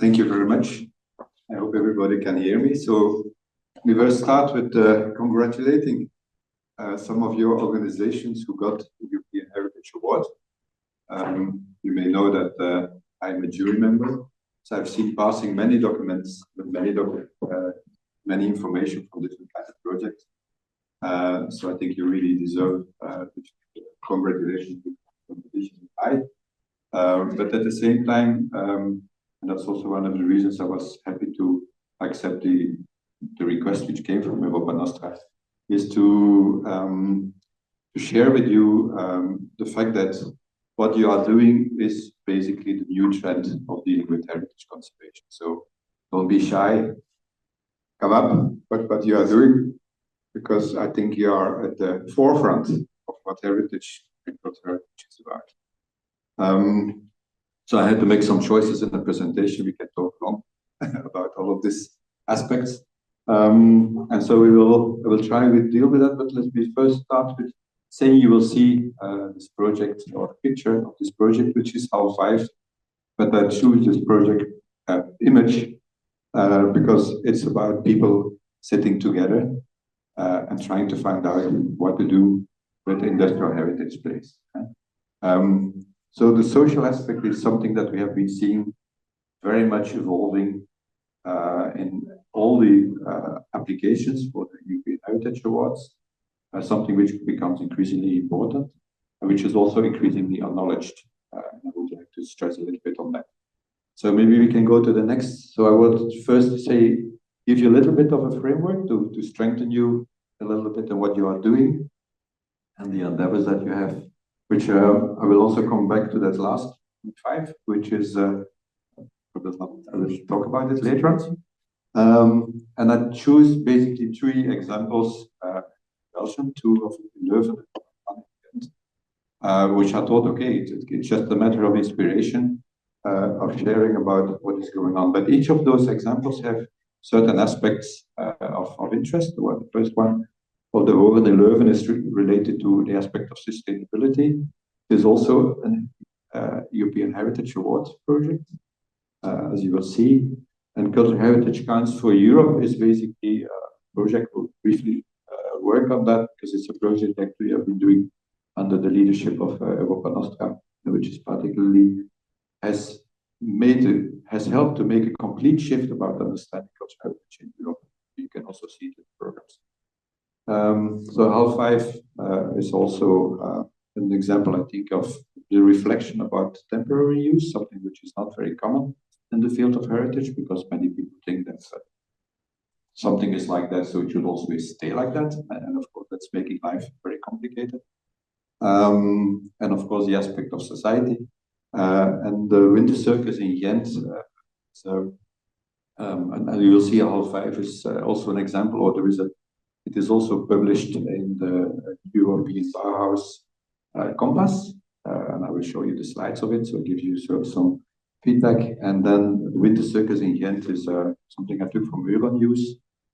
Thank you very much. I hope everybody can hear me. So we will start with congratulating some of your organizations who got the European Heritage Award. You may know that I'm a jury member, so I've seen passing many documents with many information from different kinds of projects. So I think you really deserve congratulations to the competition. But at the same time, and that's also one of the reasons I was happy to accept the request which came from Europa Nostra, is to share with you the fact that what you are doing is basically the new trend of dealing with heritage conservation. So don't be shy, come up what you are doing, because I think you are at the forefront of what heritage is about. So I had to make some choices in the presentation. We can talk long about all of these aspects. And so I will try to deal with that, but let me first start with saying you will see this project or a picture of this project, which is HAL 5, but I choose this project image because it's about people sitting together and trying to find out what to do with the industrial heritage place. So the social aspect is something that we have been seeing very much evolving in all the applications for the European Heritage Awards, something which becomes increasingly important, and which is also increasingly acknowledged. I would like to stress a little bit on that. So maybe we can go to the next. So I would first say, give you a little bit of a framework to strengthen you a little bit in what you are doing and the endeavors that you have, which I will also come back to that last 5, which is, I will talk about it later on. And I choose basically 3 examples, Belgium, 2 of Leuven, which I thought, okay, it's just a matter of inspiration, of sharing about what is going on. But each of those examples have certain aspects of interest. The first one of the Horen in Leuven is related to the aspect of sustainability. There's also a European Heritage Awards project, as you will see. And Cultural Heritage Counts for Europe is basically a project. We'll briefly work on that because it's a project that we have been doing under the leadership of Europa Nostra, which is particularly has helped to make a complete shift about understanding cultural heritage in Europe. You can also see it in the programs. So HAL 5 is also an example, I think, of the reflection about temporary use, something which is not very common in the field of heritage, because many people think that something is like that, so it should always stay like that. And of course, that's making life very complicated. And of course, the aspect of society. And the Winter Circus in Ghent. And you will see HAL 5 is also an example, or it is also published in the European Bauhaus Compass, and I will show you the slides of it, so it gives you sort of some feedback. And then the Winter Circus in Ghent is something I took from Euronews,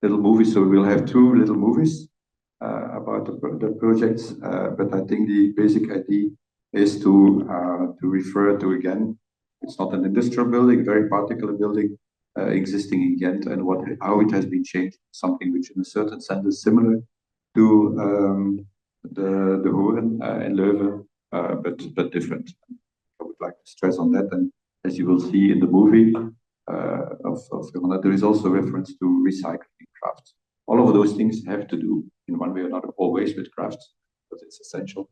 little movie. So we'll have 2 little movies about the projects, but I think the basic idea is to refer to, again, it's not an industrial building, very particular building existing in Ghent, and how it has been changed, something which in a certain sense is similar to the Horen in Leuven, but different. I would like to stress on that. And as you will see in the movie there is also reference to recycling crafts. All of those things have to do in one way or another, always with crafts, because it's essential.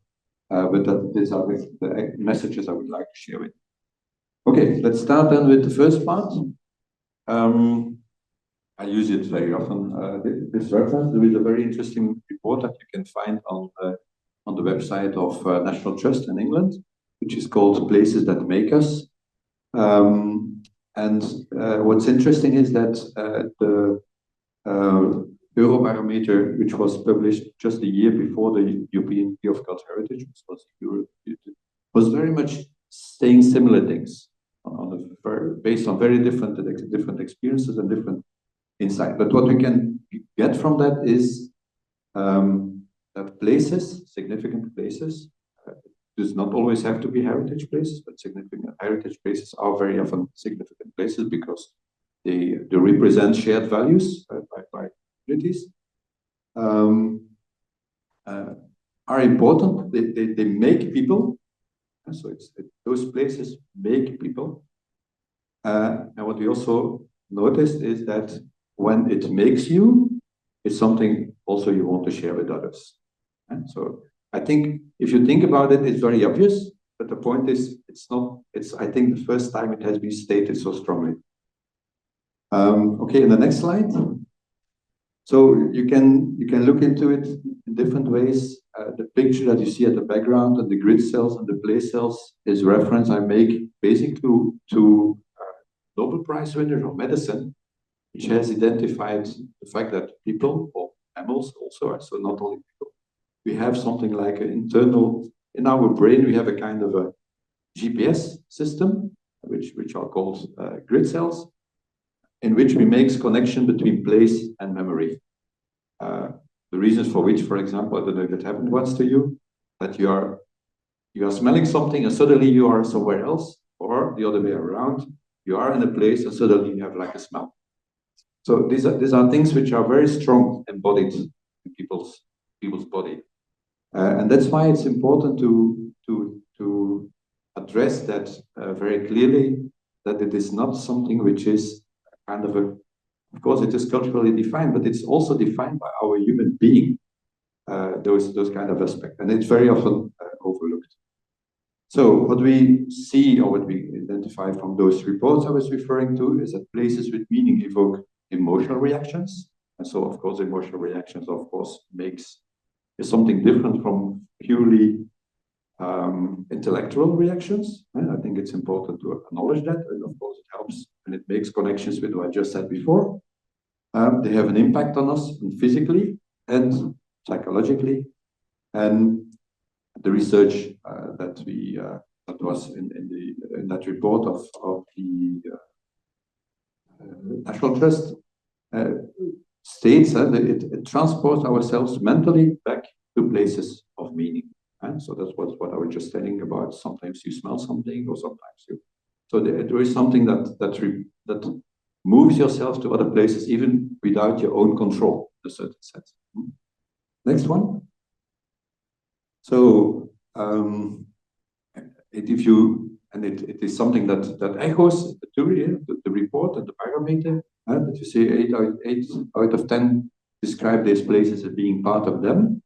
But these are the messages I would like to share with you. Okay, let's start then with the first part. I use it very often, this reference. There is a very interesting report that you can find on the website of National Trust in England, which is called Places That Make Us. And what's interesting is that the Eurobarometer, which was published just a year before the European Year of Cultural Heritage, was very much saying similar things based on very different experiences and different insight. But what we can get from that is that places, significant places, does not always have to be heritage places, but significant heritage places are very often significant places because they represent shared values by communities. Are important. They make people. So those places make people. And what we also noticed is that when it makes you, it's something also you want to share with others. And so I think if you think about it, it's very obvious, but the point is, it's not. It's I think the first time it has been stated so strongly. Okay, in the next slide. So you can look into it in different ways. The picture that you see at the background and the grid cells and the place cells is reference I make basically to Nobel Prize winner of medicine, which has identified the fact that people, or animals also, so not only people, we have something like an internal, in our brain, we have a kind of a GPS system, which are called grid cells, in which we make connection between place and memory. The reasons for which, for example, I don't know if it happened once to you, that you are smelling something and suddenly you are somewhere else, or the other way around, you are in a place and suddenly you have like a smell. So these are things which are very strong embodied in people's body, and that's why it's important to address that very clearly, that it is not something which is kind of of course it is culturally defined, but it's also defined by our human being, those kind of aspects, and it's very often overlooked. So what we see, or what we identify from those reports I was referring to, is that places with meaning evoke emotional reactions. And so, of course, emotional reactions, of course, is something different from purely intellectual reactions. And I think it's important to acknowledge that. And of course, it helps and it makes connections with what I just said before. They have an impact on us physically and psychologically. And the research that was in that report of the National Trust states that it transports ourselves mentally back to places of meaning. And so that's what I was just telling about. Sometimes you smell something, or sometimes you. So there is something that moves yourself to other places, even without your own control, in a certain sense. Next one. So it is something that echoes the theory, the report and the parameter. That you say 8 out of 10 describe these places as being part of them,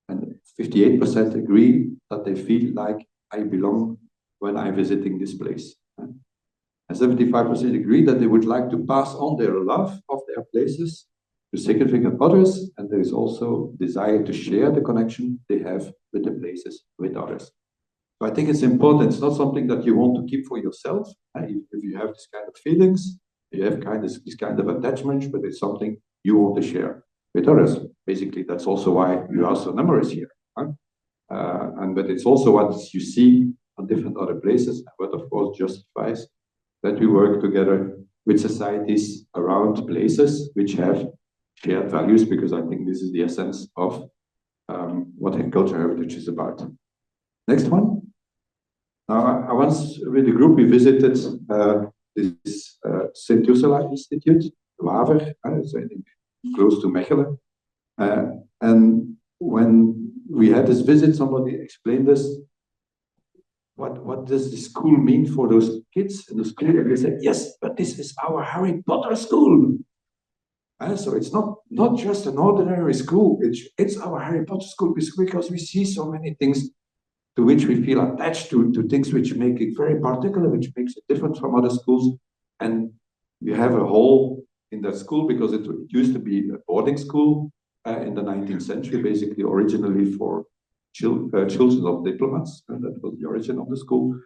and 58% agree that they feel like I belong when I'm visiting this place. And 75% agree that they would like to pass on their love of their places to significant others, and there is also desire to share the connection they have with the places with others. So I think it's important. It's not something that you want to keep for yourself. If you have this kind of feelings, you have this kind of attachment, but it's something you want to share with others. Basically, that's also why you are so numerous here. But it's also what you see on different other places, but of course justifies that we work together with societies around places which have shared values, because I think this is the essence of what cultural heritage is about. Next one. Now, I once with the group we visited this St. Ursula Institute, Waver, close to Mechelen. And when we had this visit, somebody explained us what does the school mean for those kids in the school? And they said, yes, but this is our Harry Potter school. So it's not just an ordinary school, it's our Harry Potter school, because we see so many things to which we feel attached to things which make it very particular, which makes it different from other schools. And we have a hole in that school because it used to be a boarding school in the 19th century, basically originally for children of diplomats, and that was the origin of the school.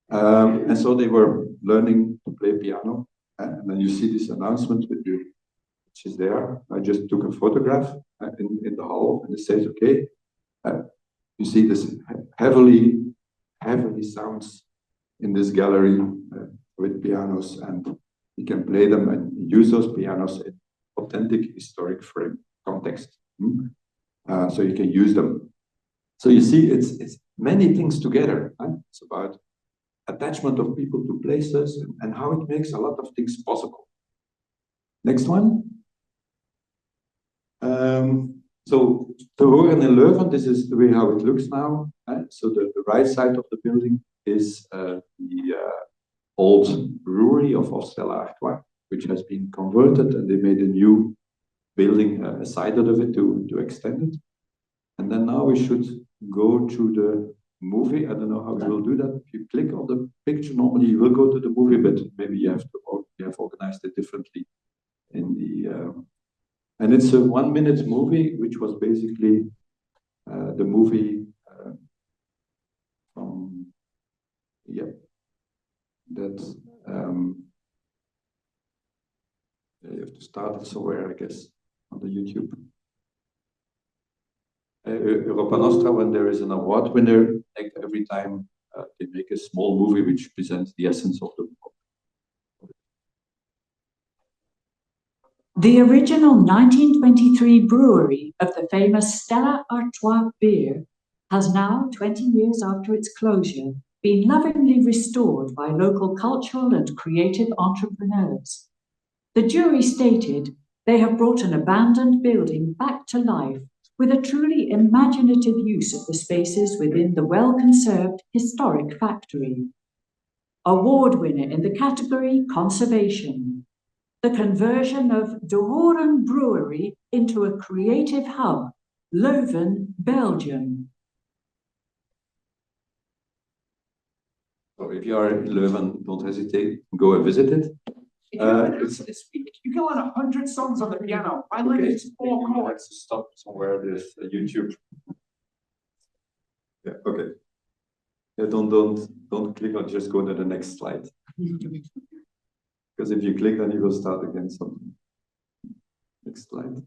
And so they were learning to play piano. And then you see this announcement with you, which is there. I just took a photograph in the hall, and it says, okay, you see this heavily sounds in this gallery with pianos, and you can play them and use those pianos in authentic historic frame context. So you can use them. So you see, it's many things together. Right? It's about attachment of people to places and how it makes a lot of things possible. Next one. So the Horen in Leuven, this is the way how it looks now. So the right side of the building is the old brewery of Stella Artois, which has been converted, and they made a new building side of it to extend it. And then now we should go to the movie. I don't know how you will do that. If you click on the picture, normally you will go to the movie, but maybe you have organized it differently in the. And it's a 1 minute movie, which was basically the movie from, that you have to start it somewhere, I guess, on the YouTube. Europa Nostra, when there is an award winner, every time they make a small movie which presents the essence of the book. The original 1923 brewery of the famous Stella Artois beer has now, 20 years after its closure, been lovingly restored by local cultural and creative entrepreneurs. The jury stated they have brought an abandoned building back to life with a truly imaginative use of the spaces within the well-conserved historic factory. Award winner in the category Conservation. The conversion of De Horen Brewery into a creative hub, Leuven, Belgium. So if you are in Leuven, don't hesitate, go and visit it. You can learn 100 songs on the piano. I learned Okay. just 4 chords. Let's stop somewhere. There's YouTube. Yeah. Okay. Yeah, don't click on. Just go to the next slide. Because if you click, then you will start again something. Next slide.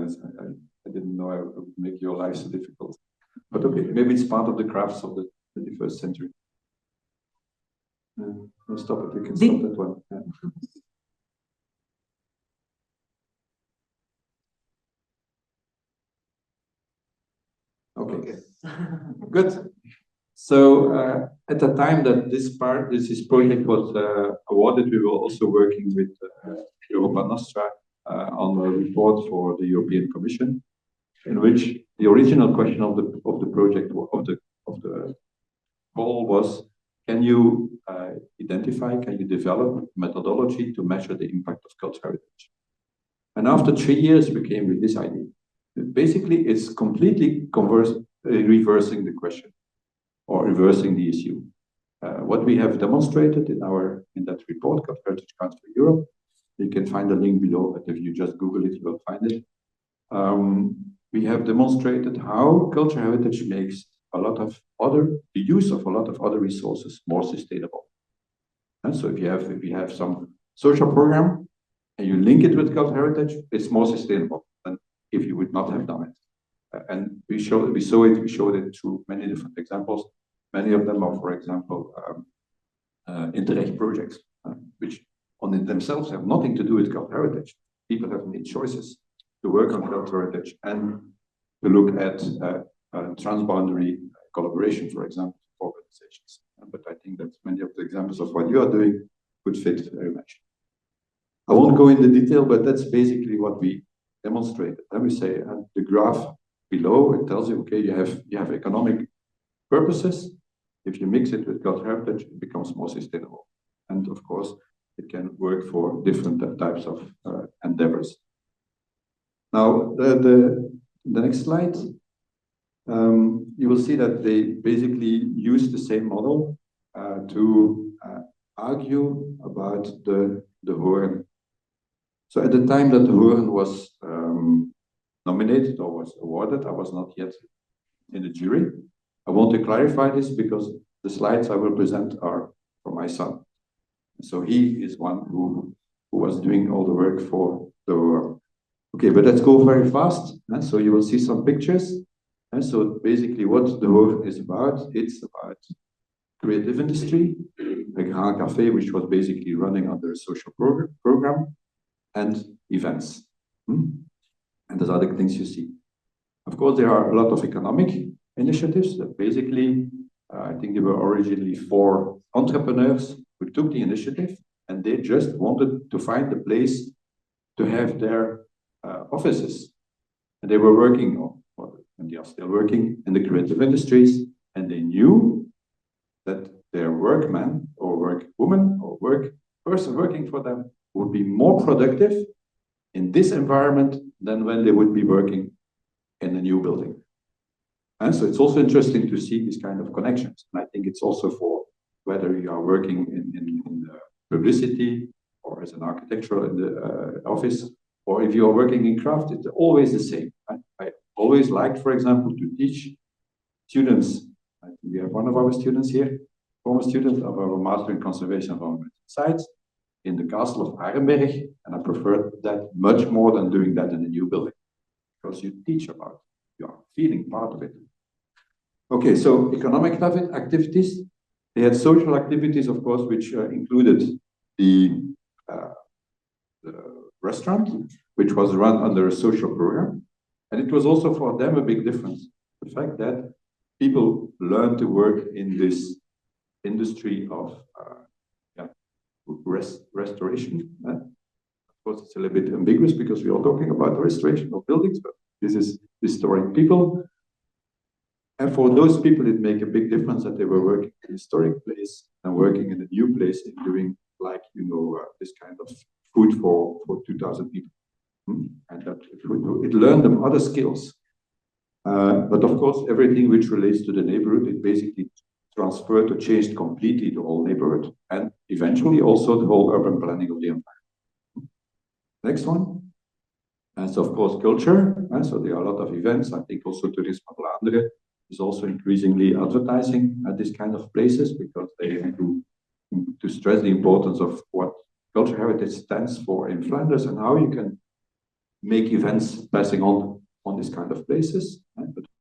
Yes, I didn't know I would make your life so difficult. But okay, maybe it's part of the crafts of the 21st century. No, stop it. You can stop that one. Yeah. Okay, good. So at the time that this project was awarded, we were also working with Europa Nostra on a report for the European Commission, in which the original question of the project of the call was: can you can you develop methodology to measure the impact of cultural heritage? And after 3 years, we came with this idea. Basically, it's completely reversing the question or reversing the issue. What we have demonstrated in that report, Cultural Heritage Transfer Europe, you can find the link below, but if you just Google it, you will find it. We have demonstrated how cultural heritage makes the use of a lot of other resources more sustainable. And so if you have some social program and you link it with cultural heritage, it's more sustainable than if you would not have done it. And we showed it through many different examples. Many of them are, for example, Interreg projects, which on it themselves have nothing to do with cultural heritage. People have made choices to work on cultural heritage and to look at transboundary collaboration, for example, for organizations. But I think that many of the examples of what you are doing would fit very much. I won't go into detail, but that's basically what we demonstrated. And we say, and the graph below, it tells you, okay, you have economic purposes. If you mix it with cultural heritage, it becomes more sustainable. And of course, it can work for different types of endeavors. Now, the next slide, you will see that they basically use the same model to argue about the Horen. So at the time that the Horen was nominated or was awarded, I was not yet in the jury. I want to clarify this because the slides I will present are for my son. So he is one who was doing all the work for the Horen. Okay, but let's go very fast. So you will see some pictures. And so basically what the Horen is about, it's about creative industry, a Grand Café, which was basically running under a social program, and events. And there's other things you see. Of course, there are a lot of economic initiatives that basically, I think there were originally 4 entrepreneurs who took the initiative, and they just wanted to find a place to have their offices. And they were working, and they are still working in the creative industries, and they knew that their workman or workwoman or work person working for them would be more productive in this environment than when they would be working in a new building. And so it's also interesting to see these kind of connections. And I think it's also for whether you are working in publicity or as an architectural in the office, or if you are working in craft, it's always the same. I always liked, for example, to teach students. We have one of our students here, former student of our Master in Conservation of Environmental Sites in the Castle of Arenberg, and I prefer that much more than doing that in a new building, because you teach about it, you are feeling part of it. Okay, so economic activities. They had social activities, of course, which included the restaurant, which was run under a social program. And it was also for them a big difference. The fact that people learn to work in this industry of restoration. Of course, it's a little bit ambiguous because we are talking about the restoration of buildings, but this is restoring people. And for those people, it made a big difference that they were working in a historic place and working in a new place and doing, like, this kind of food for 2,000 people. And that it learned them other skills. But of course, everything which relates to the neighborhood, it basically transferred or changed completely the whole neighborhood and eventually also the whole urban planning of the environment. Next one. And so, of course, culture. So there are a lot of events. I think also Toerisme Vlaanderen is also increasingly advertising at these kind of places because they have to stress the importance of what cultural heritage stands for in Flanders and how you can make events passing on these kind of places.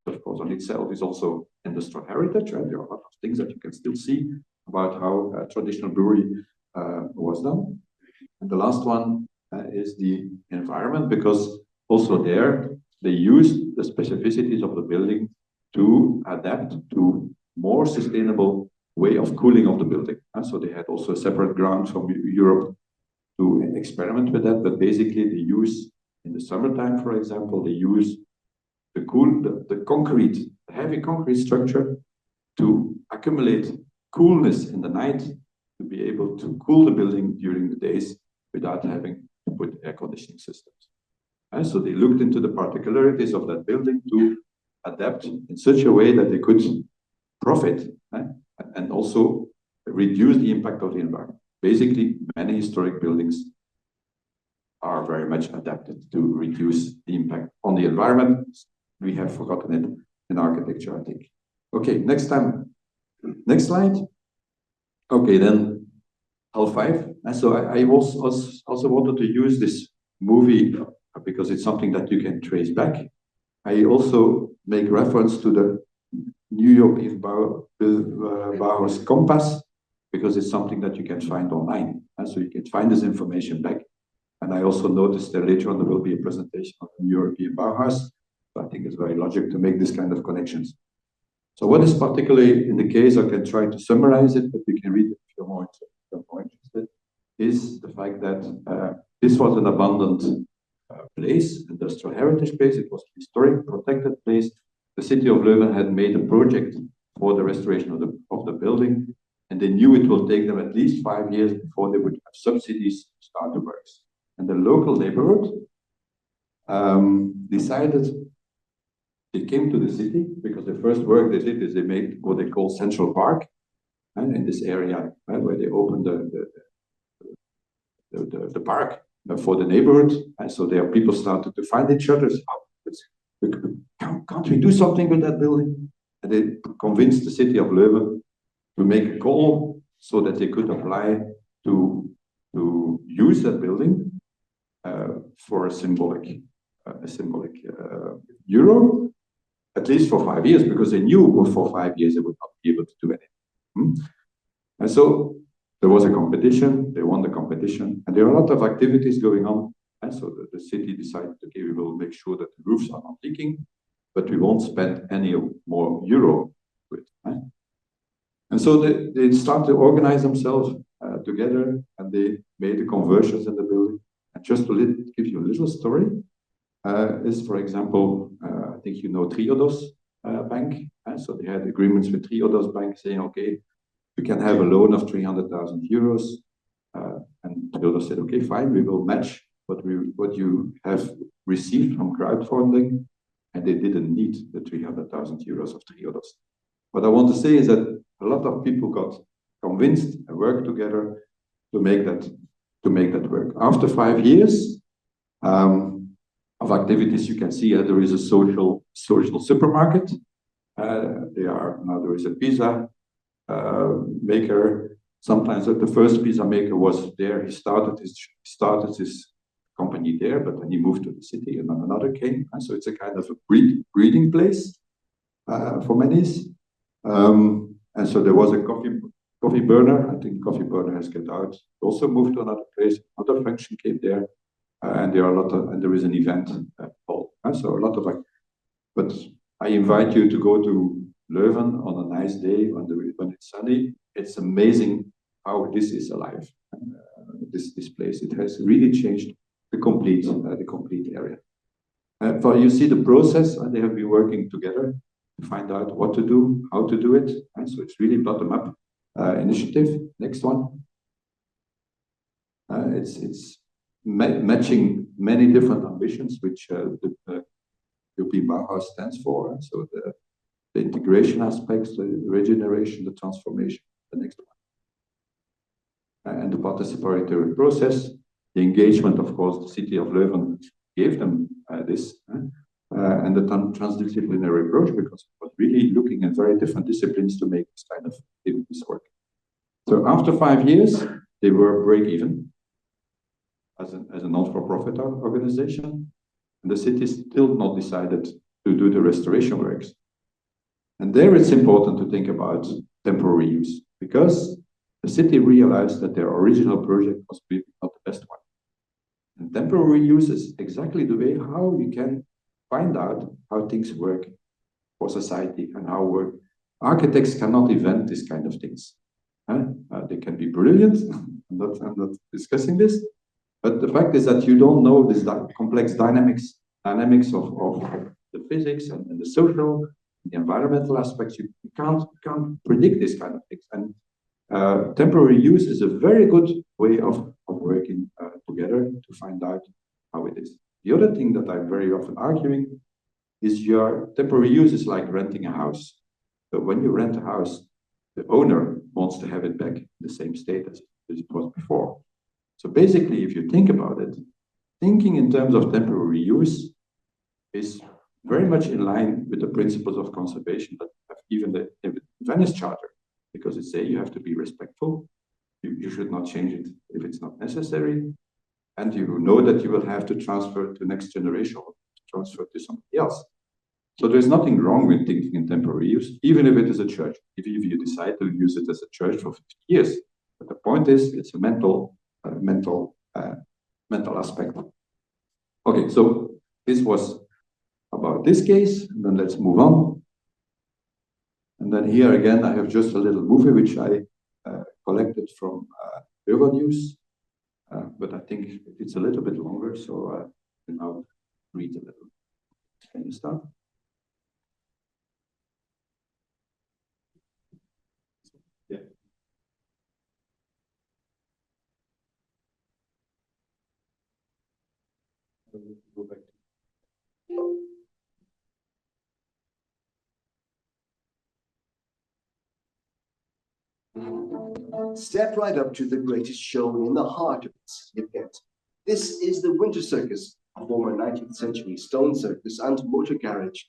But of course, on itself is also industrial heritage. There are a lot of things that you can still see about how traditional brewery was done. And the last one is the environment, because also there they used the specificities of the building to adapt to more sustainable way of cooling of the building. And so they had also a separate grant from Europe to experiment with that, but basically they use, in the summertime, for example, they use the concrete, the heavy concrete structure to accumulate coolness in the night to be able to cool the building during the days without having to put air conditioning systems. And so they looked into the particularities of that building to adapt in such a way that they could profit and also reduce the impact of the environment. Basically, many historic buildings are very much adapted to reduce the impact on the environment. We have forgotten it in architecture, I think. Okay, next slide. Okay, then L5. And so I also wanted to use this movie because it's something that you can trace back. I also make reference to the New European Bauhaus Compass because it's something that you can find online. And so you can find this information back. And I also noticed that later on there will be a presentation of the New European Bauhaus. So I think it's very logical to make this kind of connections. So what is particularly in the case, I can try to summarize it, but you can read it if you're more interested, is the fact that this was an abundant place, industrial heritage place. It was a historic protected place. The city of Leuven had made a project for the restoration of the building, and they knew it will take them at least 5 years before they would have subsidies to start the works. And the local neighborhood decided, they came to the city because the first work they did is they made what they call Central Park, and in this area where they opened the park for the neighborhood. And so there people started to find each other. Can't we do something with that building? And they convinced the city of Leuven to make a call so that they could apply to use that building for a symbolic euro, at least for 5 years, because they knew for 5 years they would not be able to do anything. And so there was a competition, they won the competition, and there are a lot of activities going on And so the city decided, okay, we will make sure that the roofs are not leaking, but we won't spend any more euro to it. And so they start to organize themselves together, and they made the conversions in the building. And just to give you a little story, is, for example, I think you know Triodos Bank. So they had agreements with Triodos Bank saying, okay, we can have a loan of 300,000 euros. And Triodos said, okay, fine, we will match what you have received from crowdfunding. And they didn't need the 300,000 euros of Triodos. What I want to say is that a lot of people got convinced and worked together to make that work. After 5 years of activities, you can see there is a social supermarket. There is a pizza maker. Sometimes the first pizza maker was there. He started his company there, but then he moved to the city, and then another came. And so it's a kind of a breeding place for many. And so there was a coffee burner. I think coffee burner has get out. Also moved to another place. Another function came there, and there is an event hall. So a lot of. But I invite you to go to Leuven on a nice day when it's sunny. It's amazing how this is alive. This place, it has really changed the complete area. For you see the process, and they have been working together to find out what to do, how to do it. And so it's really bottom-up initiative. Next one. It's matching many different ambitions, which the European Bauhaus stands for. So the integration aspects, the regeneration, the transformation, the next one. And the participatory process, the engagement, of course, the city of Leuven gave them this. And the transdisciplinary approach, because it was really looking at very different disciplines to make this kind of activities work. So after 5 years, they were break-even as a non-for-profit organization, and the city still not decided to do the restoration works. And there it's important to think about temporary use, because the city realized that their original project was maybe not the best one. And temporary use is exactly the way how you can find out how things work for society and how work. Architects cannot invent this kind of things. They can be brilliant. I'm not discussing this, but the fact is that you don't know this complex dynamics of the physics and the social, the environmental aspects. You can't predict this kind of things. And temporary use is a very good way of working together to find out how it is. The other thing that I'm very often arguing is your temporary use is like renting a house. So when you rent a house, the owner wants to have it back in the same state as it was before. So basically, if you think about it, thinking in terms of temporary use is very much in line with the principles of conservation that have even the Venice Charter, because it says you have to be respectful. You should not change it if it's not necessary. And you know that you will have to transfer to next generation or transfer to somebody else. So there's nothing wrong with thinking in temporary use, even if it is a church, if you decide to use it as a church for 50 years. But the point is, it's a mental aspect. Okay, so this was about this case, and then let's move on. And then here again, I have just a little movie which I collected from Euronews. But I think it's a little bit longer, so I'll read a little. Can you start? Yeah. Go back. Step right up to the greatest show in the heart of the event. This is the Winter Circus, a former 19th century stone circus and motor garage.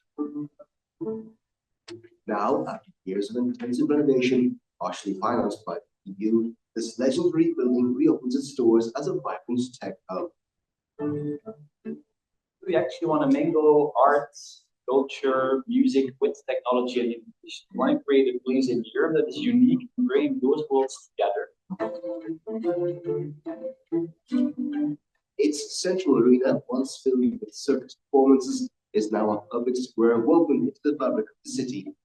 Now, after years of intensive renovation, partially financed by the EU, this legendary building reopens its doors as a vibrant tech hub. We actually want to mingle arts, culture, music with technology and innovation. We want to create a place in Europe that is unique and bring those worlds together. Its central arena, once filled with circus performances, is now a public square woven into the fabric of the city.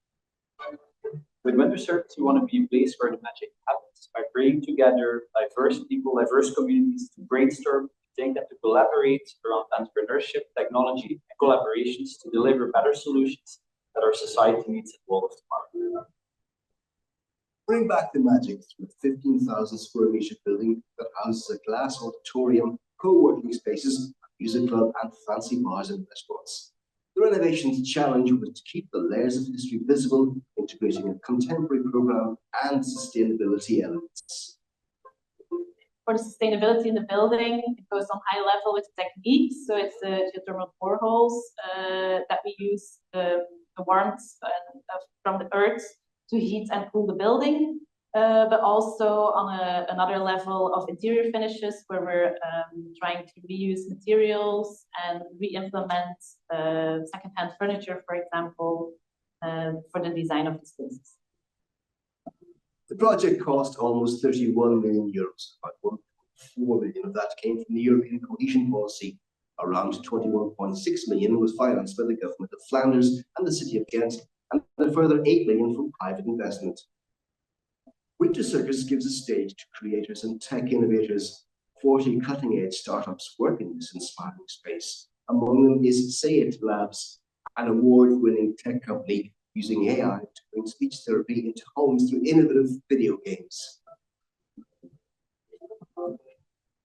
With Winter Circus, we want to be a place where the magic happens by bringing together diverse people, diverse communities to brainstorm, to think, and to collaborate around entrepreneurship, technology, and collaborations to deliver better solutions that our society needs in the world of tomorrow. Bring back the magic through a 15,000 square meter building that houses a glass auditorium, co-working spaces, music club, and fancy bars and restaurants. The renovation's challenge was to keep the layers of history visible, integrating a contemporary program and sustainability elements. For the sustainability in the building, it goes on high level with techniques. So it's the geothermal boreholes that we use the warmth from the earth to heat and cool the building, but also on another level of interior finishes where we're trying to reuse materials and re-implement secondhand furniture, for example, for the design of the spaces. The project cost almost 31 million euros. About 1.4 million of that came from the European cohesion policy. Around 21.6 million was financed by the government of Flanders and the city of Ghent, and a further 8 million from private investment. Winter Circus gives a stage to creators and tech innovators. 40 cutting-edge startups work in this inspiring space. Among them is Say It Labs, an award-winning tech company using AI to bring speech therapy into homes through innovative video games.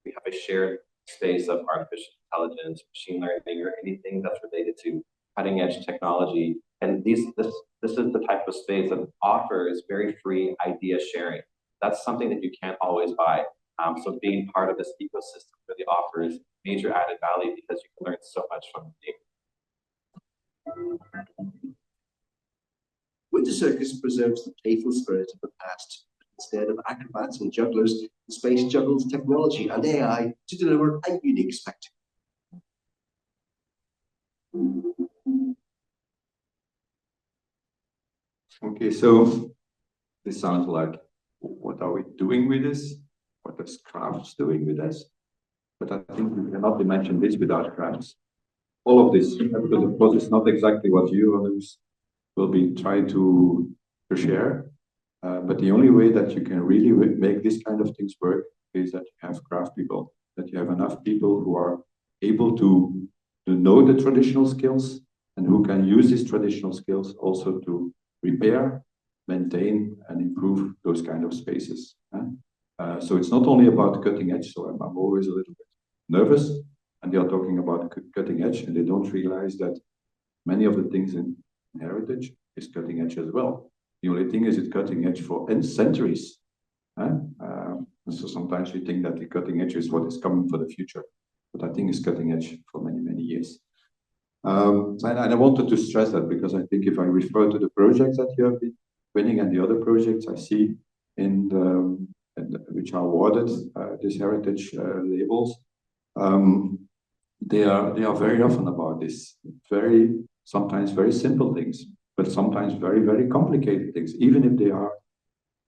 We have a shared space of artificial intelligence, machine learning, or anything that's related to cutting-edge technology. And this is the type of space that offers very free idea sharing. That's something that you can't always buy. So being part of this ecosystem really offers major added value because you can learn so much from the game. Winter Circus preserves the playful spirit of the past. Instead of acrobats and jugglers, the space juggles technology and AI to deliver a unique spectacle. Okay, so this sounds like, what are we doing with this? What is crafts doing with this? But I think we cannot imagine this without crafts. All of this, because of course it's not exactly what you will be trying to share. But the only way that you can really make this kind of things work is that you have craft people, that you have enough people who are able to know the traditional skills and who can use these traditional skills also to repair, maintain, and improve those kind of spaces. So it's not only about cutting edge, so I'm always a little bit nervous, and they are talking about cutting edge, and they don't realize that many of the things in heritage is cutting edge as well. The only thing is it's cutting edge for centuries. So sometimes we think that the cutting edge is what is coming for the future, but I think it's cutting edge for many, many years. And I wanted to stress that because I think if I refer to the projects that you have been winning and the other projects I see which are awarded these heritage labels, they are very often about this sometimes very simple things, but sometimes very, very complicated things, even if they are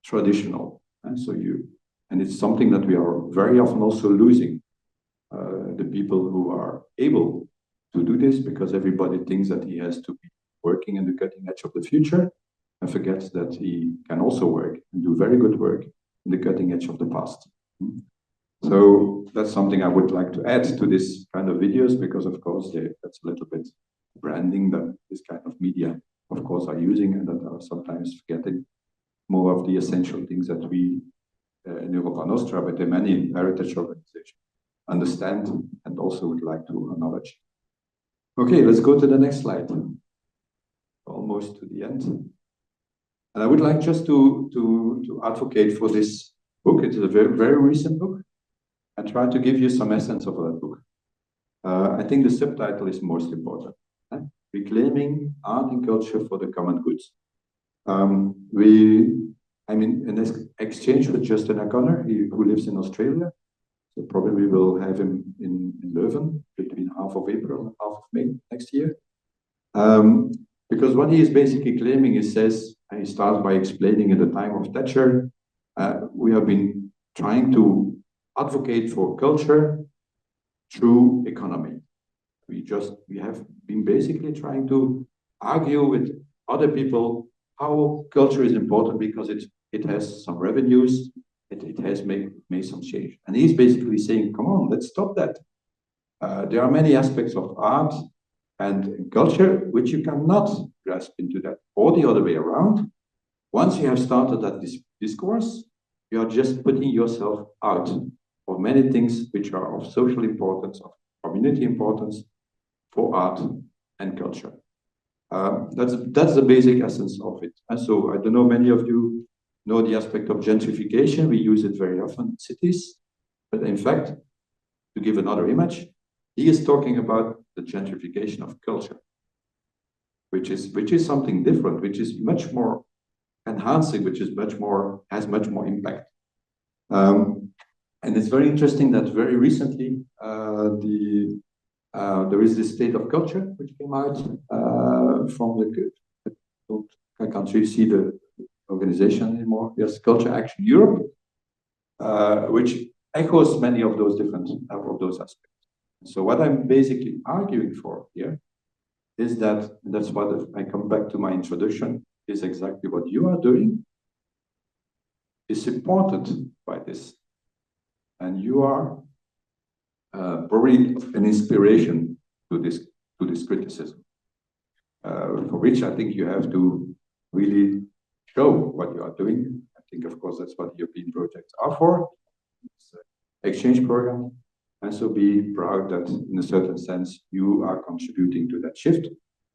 traditional. And it's something that we are very often also losing, the people who are able to do this, because everybody thinks that he has to be working in the cutting edge of the future and forgets that he can also work and do very good work in the cutting edge of the past. So that's something I would like to add to this kind of videos, because of course that's a little bit branding that this kind of media of course are using, and that are sometimes forgetting more of the essential things that we in Europa Nostra, but in many heritage organizations understand and also would like to acknowledge. Okay, let's go to the next slide. Almost to the end. And I would like just to advocate for this book. It is a very, very recent book, and try to give you some essence of that book. I think the subtitle is most important. Reclaiming art and culture for the common good. In exchange with Justin O'Connor, who lives in Australia. So probably we will have him in Leuven between half of April and half of May next year. Because what he is basically claiming, he says, and he starts by explaining in the time of Thatcher, we have been trying to advocate for culture true economy. We have been basically trying to argue with other people how culture is important because it has some revenues, it has made some change. And he's basically saying, come on, let's stop that. There are many aspects of art and culture which you cannot grasp into that, or the other way around. Once you have started that discourse, you are just putting yourself out of many things which are of social importance, of community importance for art and culture. That's the basic essence of it. And so I don't know, many of you know the aspect of gentrification. We use it very often in cities. But in fact, to give another image, he is talking about the gentrification of culture, which is something different, which is much more enhancing, which is has much more impact. And it's very interesting that very recently there is this state of culture which came out from I can't really see the organization anymore. Yes, Culture Action Europe, which echoes many of those different of those aspects. So what I'm basically arguing for here is that, and that's what I come back to my introduction, is exactly what you are doing is supported by this. And you are probably an inspiration to this criticism, for which I think you have to really show what you are doing. I think, of course, that's what European projects are for. It's an exchange program. And so be proud that, in a certain sense, you are contributing to that shift,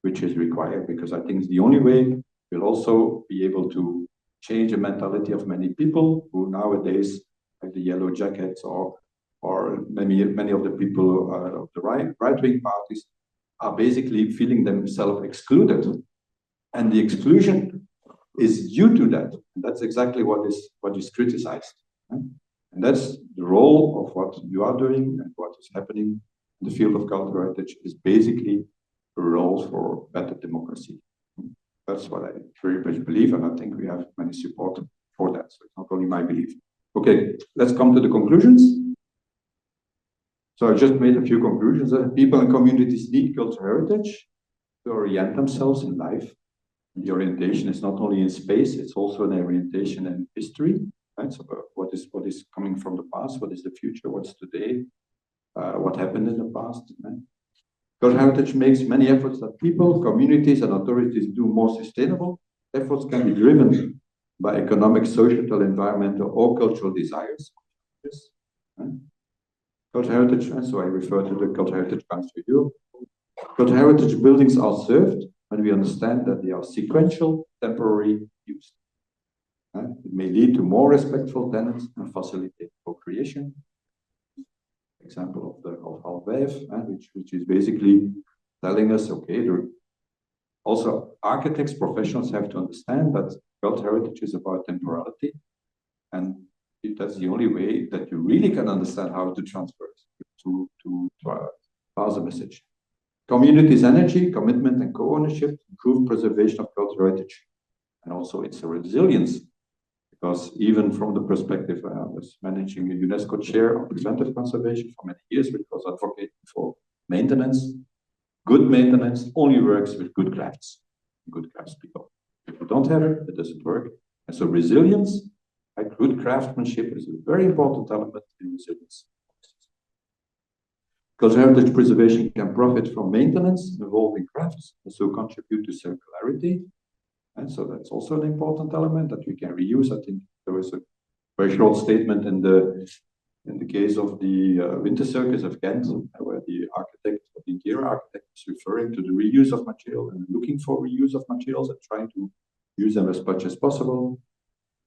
which is required, because I think it's the only way we'll also be able to change the mentality of many people who nowadays have the yellow jackets, or many of the people of the right-wing parties are basically feeling themselves excluded. And the exclusion is due to that. And that's exactly what is criticized. And that's the role of what you are doing and what is happening in the field of cultural heritage is basically a role for better democracy. That's what I very much believe, and I think we have many support for that. So it's not only my belief. Okay, let's come to the conclusions. So I just made a few conclusions. People and communities need cultural heritage to orient themselves in life. The orientation is not only in space, it's also an orientation in history. Right? So what is coming from the past, what is the future, what's today, what happened in the past. Right? Cultural heritage makes many efforts that people, communities, and authorities do more sustainable. Efforts can be driven by economic, social, environmental, or cultural desires. Right? Cultural heritage, and so I refer to the Cultural Heritage Council Europe. Cultural heritage buildings are served when we understand that they are sequential, temporary use. It may lead to more respectful tenants and facilitate co-creation. Example of Halvev, which is basically telling us, okay, also architects, professionals have to understand that cultural heritage is about temporality, and that's the only way that you really can understand how to transfer it, to pass a message. Communities' energy, commitment, and co-ownership improve preservation of cultural heritage, and also its resilience. Because even from the perspective, I was managing a UNESCO chair on preventive conservation for many years, which was advocating for maintenance. Good maintenance only works with good crafts, good craftspeople. If you don't have it, it doesn't work. And so resilience, like good craftsmanship, is a very important element in resilience. Cultural heritage preservation can profit from maintenance involving crafts, and so contribute to circularity. And so that's also an important element that we can reuse. I think there was a very short statement in the case of the Winter Circus of Ghent, where the interior architect is referring to the reuse of material and looking for reuse of materials and trying to use them as much as possible.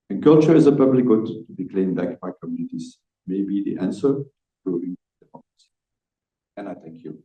And culture is a public good to be claimed back by communities. Maybe the answer to improving democracy. And I thank you.